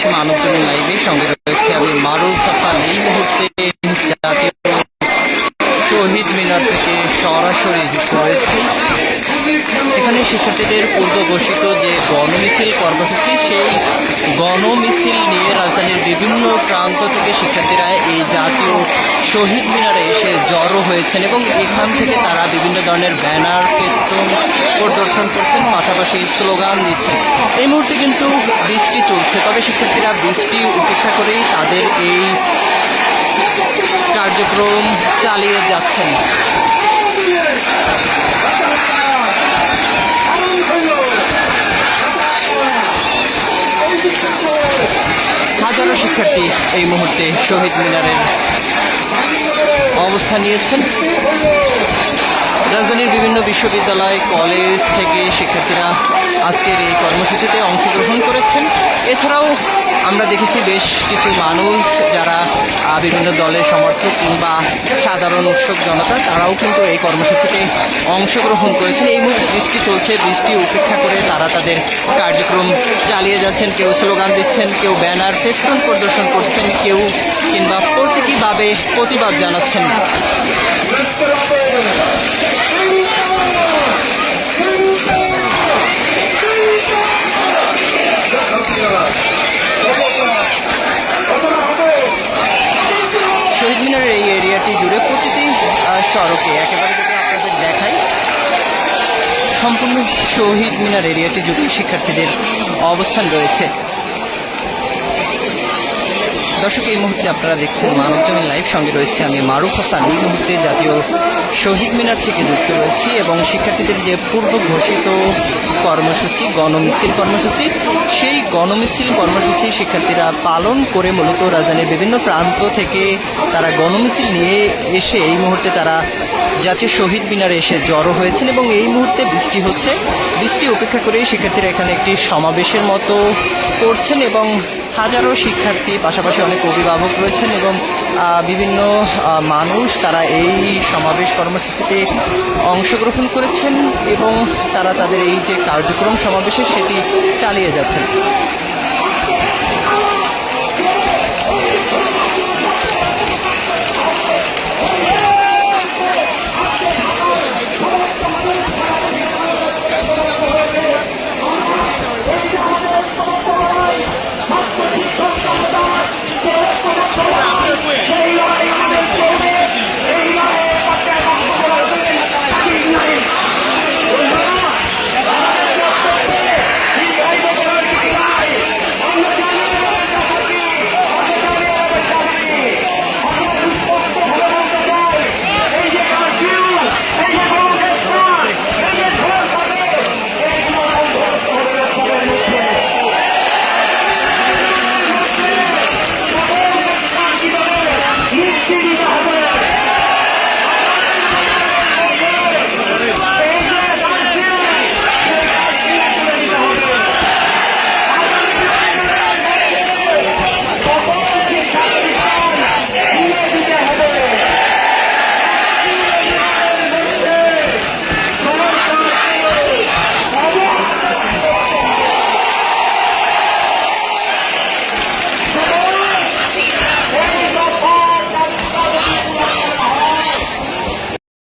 রয়েছে মানবজমিন লাইভে, সঙ্গে রয়েছে আমি মারুফ হাসান। এই মুহূর্তে জাতীয় শহীদ মিনার থেকে সরাসরি যুক্ত রয়েছে। এখানে শিক্ষার্থীদের পূর্ব ঘোষিত যে গণমিছিল কর্মসূচি, সেই গণমিছিল নিয়ে রাজধানীর বিভিন্ন প্রান্ত থেকে শিক্ষার্থীরা এই জাতীয় শহীদ মিনারে এসে জড়ো হয়েছেন এবং এখান থেকে তারা বিভিন্ন ধরনের ব্যানার, ফেস্টুন পরিদর্শন করছেন, পাশাপাশি স্লোগান দিচ্ছেন। এই মুহূর্তে কিন্তু বৃষ্টি চলছে, তবে শিক্ষার্থীরা বৃষ্টি উপেক্ষা করেই তাদের এই কার্যক্রম চালিয়ে যাচ্ছেন। হাজারো শিক্ষার্থী এই মুহূর্তে শহীদ মিনারের অবস্থান নিয়েছেন। রাজধানীর বিভিন্ন বিশ্ববিদ্যালয়, কলেজ থেকে শিক্ষার্থীরা আজকের এই কর্মসূচিতে অংশগ্রহণ করেছেন। এছাড়াও আমরা দেখেছি বেশ কিছু মানুষ যারা বিভিন্ন দলের সমর্থক কিংবা সাধারণ উৎসুক জনতা, তারাও কিন্তু এই কর্মসূচিতে অংশগ্রহণ করেছেন। এই মুহূর্তে বৃষ্টি চলছে, বৃষ্টি উপেক্ষা করে তারা তাদের কার্যক্রম চালিয়ে যাচ্ছেন। কেউ স্লোগান দিচ্ছেন, কেউ ব্যানার, ফেস্টুন পরিদর্শন করছেন, কেউ কিংবা প্রতীকীভাবে প্রতিবাদ জানাচ্ছেন। শহীদ মিনারের এই এরিয়াটি জুড়ে প্রতিটি সড়কে একেবারে যদি আপনাদের দেখাই, সম্পূর্ণ শহীদ মিনার এরিয়াটি জুড়ে শিক্ষার্থীদের অবস্থান রয়েছে। দর্শক, এই মুহূর্তে আপনারা দেখছেন মানবজমিন লাইভ, সঙ্গে রয়েছে আমি মারুফ হাসান। এই মুহূর্তে জাতীয় শহীদ মিনার থেকে যুক্ত রয়েছি এবং শিক্ষার্থীদের যে পূর্ব ঘোষিত কর্মসূচি, গণমিছিল কর্মসূচি, সেই গণমিছিল কর্মসূচি শিক্ষার্থীরা পালন করে মূলত রাজধানীর বিভিন্ন প্রান্ত থেকে তারা গণমিছিল নিয়ে এসে এই মুহূর্তে তারা জাতীয় শহীদ মিনারে এসে জড়ো হয়েছেন এবং এই মুহূর্তে বৃষ্টি হচ্ছে। বৃষ্টি উপেক্ষা করে শিক্ষার্থীরা এখানে একটি সমাবেশের মতো করছেন এবং হাজারো শিক্ষার্থী, পাশাপাশি অনেক অভিভাবক রয়েছেন এবং বিভিন্ন মানুষ তারা এই সমাবেশ কর্মসূচিতে অংশগ্রহণ করেছেন এবং তারা তাদের এই যে কার্যক্রম সমাবেশে সেটি চালিয়ে যাচ্ছেন।